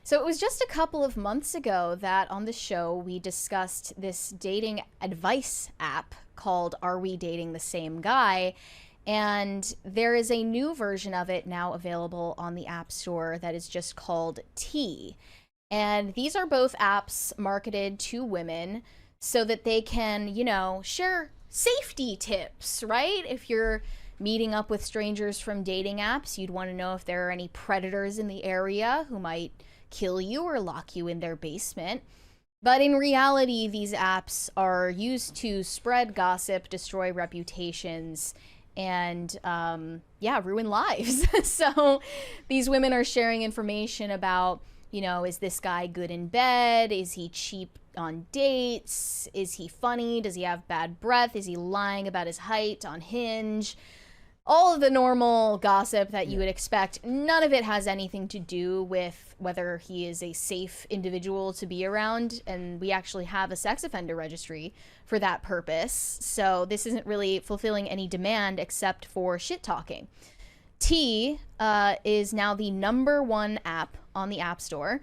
So it was just a couple of months ago that on the show we discussed this dating advice app called Are We Dating the Same Guy? And there is a new version of it now available on the App Store that is just called T. And these are both apps marketed to women so that they can, share safety tips, right? If you're meeting up with strangers from dating apps, you'd want to know if there are any predators in the area who might kill you or lock you in their basement. But in reality, these apps are used to spread gossip, destroy reputations, and ruin lives. So these women are sharing information about, is this guy good in bed? Is he cheap on dates? Is he funny? Does he have bad breath? Is he lying about his height on Hinge? All of the normal gossip that you would expect. None of it has anything to do with whether he is a safe individual to be around. And we actually have a sex offender registry for that purpose. So this isn't really fulfilling any demand except for shit talking. T is now the #1 app on the App Store.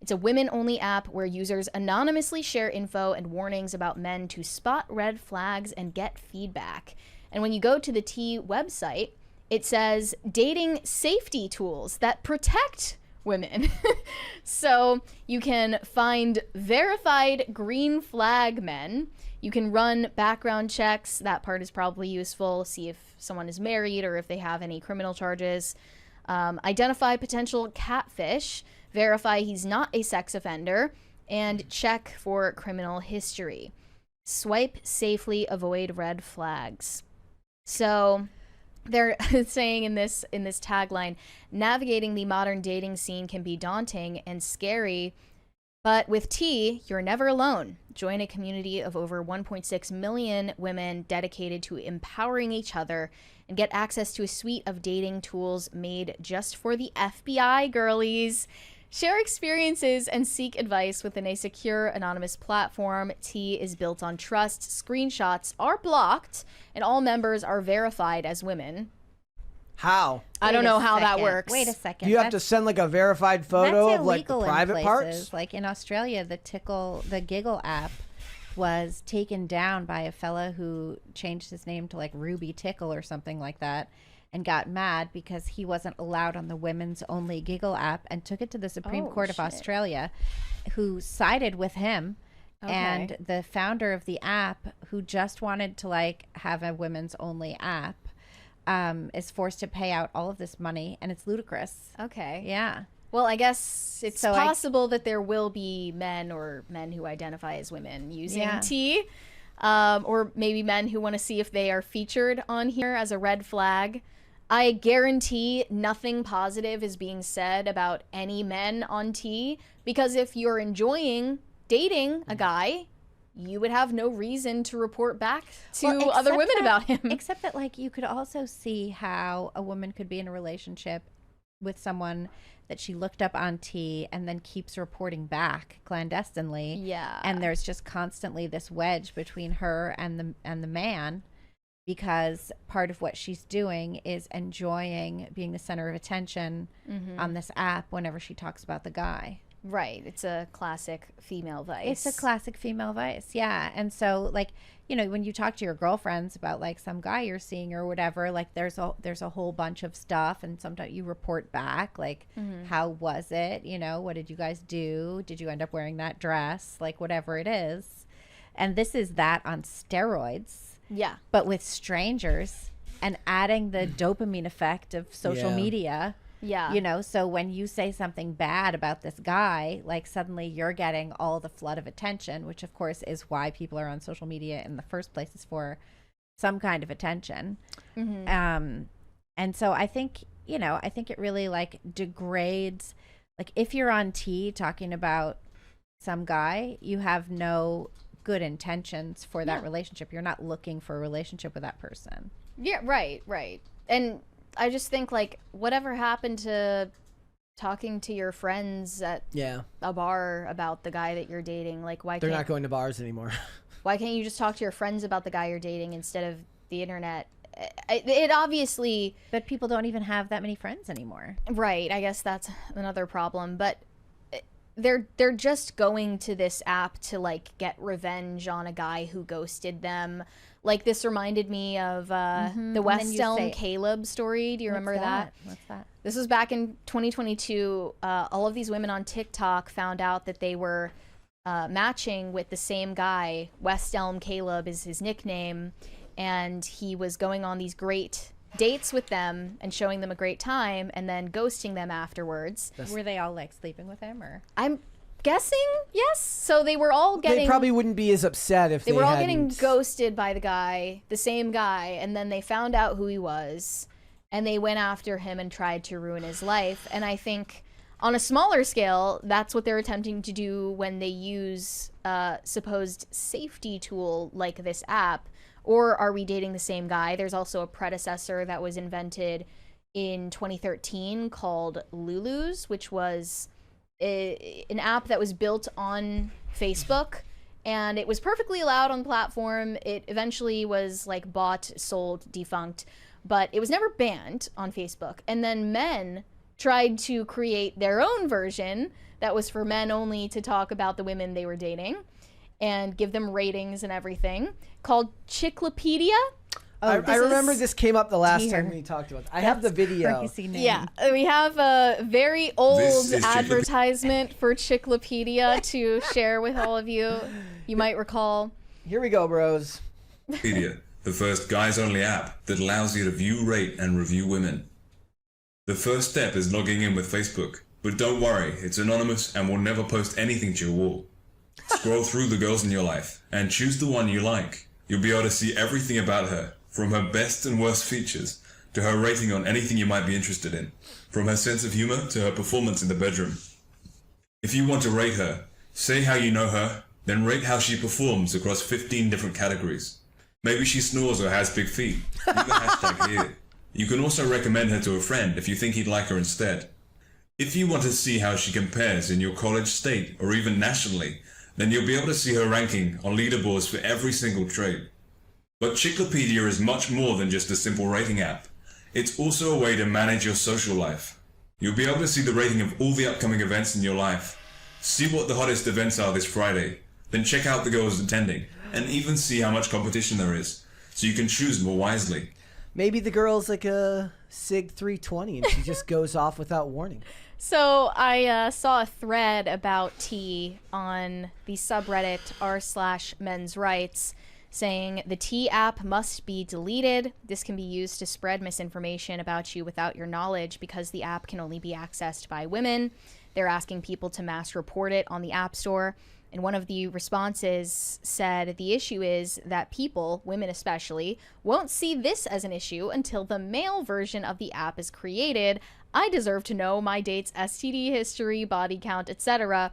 It's a women-only app where users anonymously share info and warnings about men to spot red flags and get feedback. And when you go to the T website, it says dating safety tools that protect women. So you can find verified green flag men. You can run background checks. That part is probably useful. See if someone is married or if they have any criminal charges. Identify potential catfish. Verify he's not a sex offender. And check for criminal history. Swipe safely, avoid red flags. So they're saying in this tagline, navigating the modern dating scene can be daunting and scary, but with T, you're never alone. Join a community of over 1.6 million women dedicated to empowering each other and get access to a suite of dating tools made just for the FBI girlies. Share experiences and seek advice within a secure, anonymous platform. T is built on trust. Screenshots are blocked, and all members are verified as women. How? I don't know how that works. Wait a second. You have to send like a verified photo that's of like the illegal in private places. parts? Like in Australia, the Giggle app was taken down by a fella who changed his name to like Ruby Tickle or something like that, and got mad because he wasn't allowed on the women's only Giggle app, and took it to the Supreme Court of Australia, who sided with him. Okay. And the founder of the app, who just wanted to like have a women's only app, is forced to pay out all of this money, and it's ludicrous. Okay. Yeah. Well, I guess it's possible that there will be men or men who identify as women using T, or maybe men who want to see if they are featured on here as a red flag. I guarantee nothing positive is being said about any men on T, because if you're enjoying dating a guy, you would have no reason to report back to other women about him. Except that, like, you could also see how a woman could be in a relationship with someone that she looked up on T and then keeps reporting back clandestinely. Yeah. And there's just constantly this wedge between her and the man, because part of what she's doing is enjoying being the center of attention on this app whenever she talks about the guy. Right. It's a classic female vice. It's a classic female vice. Yeah. And so, like, you know, when you talk to your girlfriends about like some guy you're seeing or whatever, like there's a whole bunch of stuff, and sometimes you report back like, how was it? You know, what did you guys do? Did you end up wearing that dress? Like, whatever it is. And this is that on steroids. Yeah. But with strangers, and adding the dopamine effect of social media. Yeah. You know, so when you say something bad about this guy, like suddenly you're getting all the flood of attention, which of course is why people are on social media in the first place, is for some kind of attention. And so I think, you know, I think it really like degrades, like if you're on T talking about some guy, you have no good intentions for that relationship. You're not looking for a relationship with that person. Yeah, right. And I just think, like, whatever happened to talking to your friends at a bar about the guy that you're dating? Like, why They're not going to bars anymore. Why can't you just talk to your friends about the guy you're dating instead of the internet? It obviously... But people don't even have that many friends anymore. Right. I guess that's another problem. But they're just going to this app to like get revenge on a guy who ghosted them. Like this reminded me of the West Elm Caleb story. Do you remember that? What's that? This was back in 2022. All of these women on TikTok found out that they were matching with the same guy. West Elm Caleb is his nickname, and he was going on these great dates with them and showing them a great time and then ghosting them afterwards. Were they all like sleeping with him, or? I'm guessing yes. So they were all getting, they probably wouldn't be as upset if they were all hadn't. getting ghosted by the same guy, and then they found out who he was and they went after him and tried to ruin his life. And I think on a smaller scale, that's what they're attempting to do when they use a supposed safety tool like this app. Or are we dating the same guy? There's also a predecessor that was invented in 2013 called Lulu's, which was an app that was built on Facebook, and it was perfectly allowed on the platform. It eventually was like bought, sold, defunct, but it was never banned on Facebook. And then men tried to create their own version that was for men only, to talk about the women they were dating and give them ratings and everything, called Chiclopedia. I remember this came up the last time we talked about it. I have the video. Crazy name. Yeah, we have a very old advertisement for Chiclopedia to share with all of you. You might recall. Here we go, bros. Chiclopedia, the first guys-only app that allows you to view, rate, and review women. The first step is logging in with Facebook, but don't worry, it's anonymous and will never post anything to your wall. Scroll through the girls in your life and choose the one you like. You'll be able to see everything about her, from her best and worst features to her rating on anything you might be interested in, from her sense of humor to her performance in the bedroom. If you want to rate her, say how you know her, then rate how she performs across 15 different categories. Maybe she snores or has big feet. Leave a hashtag here. You can also recommend her to a friend if you think he'd like her instead. If you want to see how she compares in your college, state, or even nationally, then you'll be able to see her ranking on leaderboards for every single trade. But Chiclopedia is much more than just a simple rating app. It's also a way to manage your social life. You'll be able to see the rating of all the upcoming events in your life, see what the hottest events are this Friday, then check out the girls attending, and even see how much competition there is, so you can choose more wisely. Maybe the girl's like a SIG 320 and she just goes off without warning. So I saw a thread about T on the subreddit r/men's rights saying the T app must be deleted. This can be used to spread misinformation about you without your knowledge because the app can only be accessed by women. They're asking people to mass report it on the App Store. And one of the responses said the issue is that people, women especially, won't see this as an issue until the male version of the app is created. I deserve to know my date's STD history, body count, etc.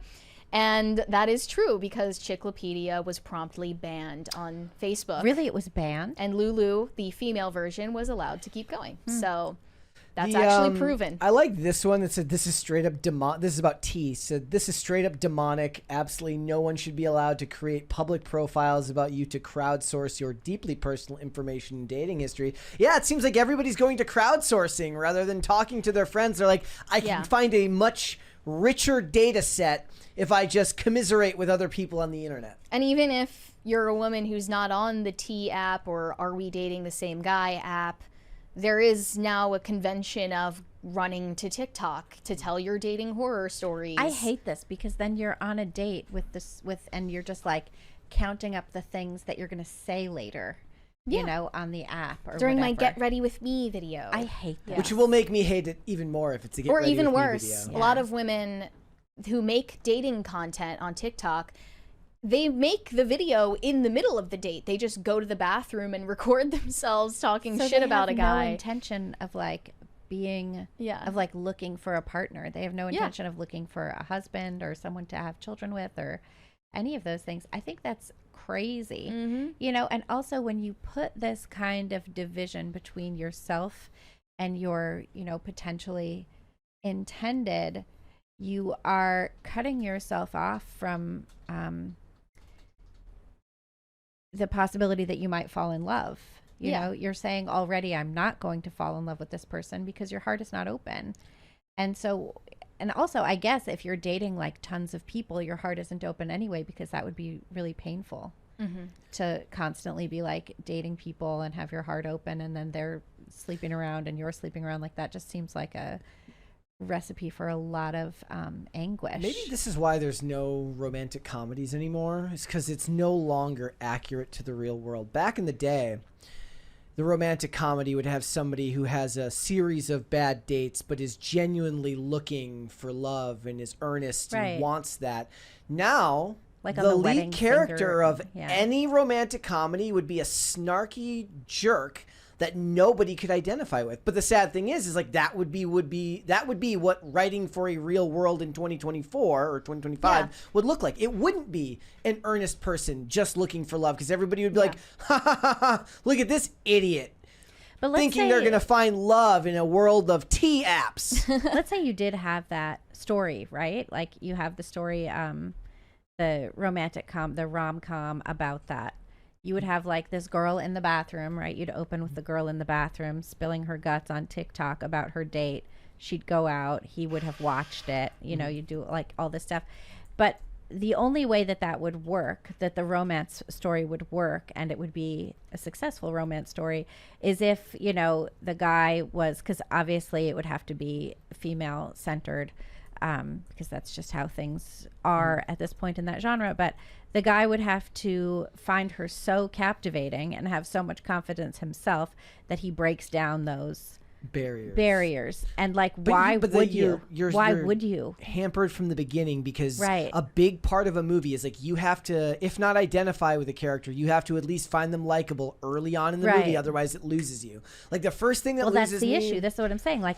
And that is true because Chiclopedia was promptly banned on Facebook. Really, it was banned? And Lulu, the female version, was allowed to keep going. So that's actually proven. I like this one that said this is straight up this is about T. Said this is straight up demonic. Absolutely no one should be allowed to create public profiles about you to crowdsource your deeply personal information and dating history. Yeah, it seems like everybody's going to crowdsourcing rather than talking to their friends. They're like, I can find a much richer data set if I just commiserate with other people on the internet. And even if you're a woman who's not on the T app or Are We Dating the Same Guy app, there is now a convention of running to TikTok to tell your dating horror stories. I hate this because then you're on a date and you're just like counting up the things that you're going to say later, you know, on the app or during whatever. my Get Ready With Me video. I hate that. Which will make me hate it even more if it's a Get or Ready even With Me worse, video. a lot of women who make dating content on TikTok, they make the video in the middle of the date. They just go to the bathroom and record themselves talking shit about a guy. No intention of like being, of like looking for a partner. They have no intention of looking for a husband or someone to have children with or any of those things. I think that's crazy, you know. And also when you put this kind of division between yourself and your, you know, potentially intended, you are cutting yourself off from the possibility that you might fall in love. You know, you're saying already, I'm not going to fall in love with this person because your heart is not open. And so and also, I guess if you're dating like tons of people, your heart isn't open anyway, because that would be really painful to constantly be like dating people and have your heart open, and then they're sleeping around and you're sleeping around like that. Just seems like a recipe for a lot of anguish. Maybe this is why there's no romantic comedies anymore. It's because it's no longer accurate to the real world. Back in the day, the romantic comedy would have somebody who has a series of bad dates but is genuinely looking for love and is earnest and wants that. Now, like the lead character Singer, of any romantic comedy would be a snarky jerk that nobody could identify with. But the sad thing is like that would be what writing for a real world in 2024 or 2025 would look like. It wouldn't be an earnest person just looking for love, because everybody would be like, ha ha ha ha, look at this idiot. But thinking they're going to find love in a world of tea apps. Let's say you did have that story, right? Like you have the story, the the rom-com about that. You would have like this girl in the bathroom, right? You'd open with the girl in the bathroom spilling her guts on TikTok about her date. She'd go out. He would have watched it. You know, you do like all this stuff. But the only way that that would work, that the romance story would work, and it would be a successful romance story, is if, you know, the guy was, because obviously it would have to be female centered, because that's just how things are at this point in that genre. But the guy would have to find her so captivating and have so much confidence himself that he breaks down those barriers. And like, why would you? Why would you? Hampered from the beginning, because a big part of a movie is like you have to, if not identify with a character, you have to at least find them likable early on in the movie. Otherwise, it loses you. Like the first thing that loses that's the issue. That's what I'm saying. Like,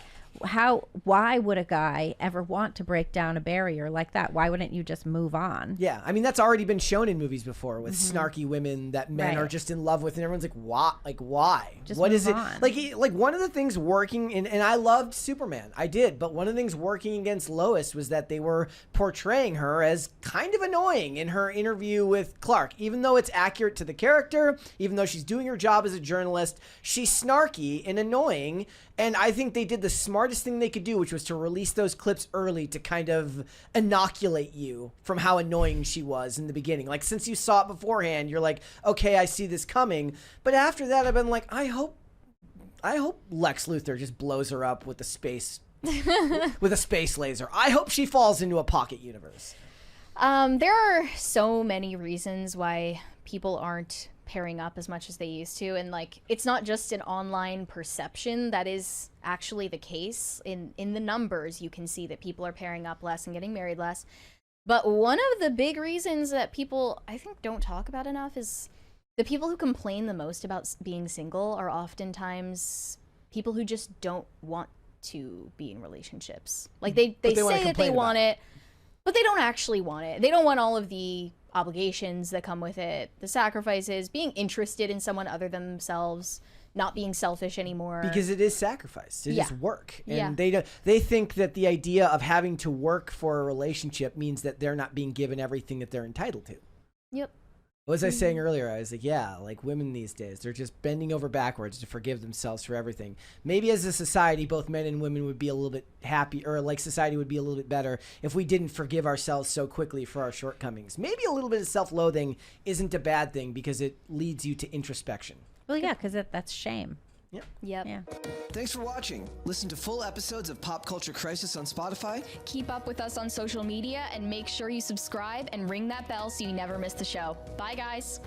why would a guy ever want to break down a barrier like that? Why wouldn't you just move on? Yeah, I mean that's already been shown in movies before with snarky women that men are just in love with, and everyone's like, why? Like, why? Just what is it? on. Like one of the things working, and I loved Superman, I did, but one of the things working against Lois was that they were portraying her as kind of annoying in her interview with Clark. Even though it's accurate to the character, even though she's doing her job as a journalist, she's snarky and annoying. And I think they did the smartest thing they could do, which was to release those clips early to kind of inoculate you from how annoying she was in the beginning. Like, since you saw it beforehand, you're like, okay, I see this coming. But after that, I've been like, I hope Lex Luthor just blows her up with a space laser. I hope she falls into a pocket universe. There are so many reasons why people aren't pairing up as much as they used to, and like it's not just an online perception. That is actually the case. In the numbers, you can see that people are pairing up less and getting married less. But one of the big reasons that people, I think, don't talk about enough is the people who complain the most about being single are oftentimes people who just don't want to be in relationships. Like they say that they want it, but they don't actually want it. They don't want all of the obligations that come with it, the sacrifices, being interested in someone other than themselves, not being selfish anymore. Because it is sacrifice. It is work. And they think that the idea of having to work for a relationship means that they're not being given everything that they're entitled to. Yep. What was I saying earlier? I was like, yeah, like women these days, they're just bending over backwards to forgive themselves for everything. Maybe as a society, both men and women would be a little bit happy, or like society would be a little bit better if we didn't forgive ourselves so quickly for our shortcomings. Maybe a little bit of self-loathing isn't a bad thing because it leads you to introspection. Well, yeah, because that's shame. Yep. Yeah. Thanks for watching. Listen to full episodes of Pop Culture Crisis on Spotify. Keep up with us on social media and make sure you subscribe and ring that bell so you never miss the show. Bye, guys.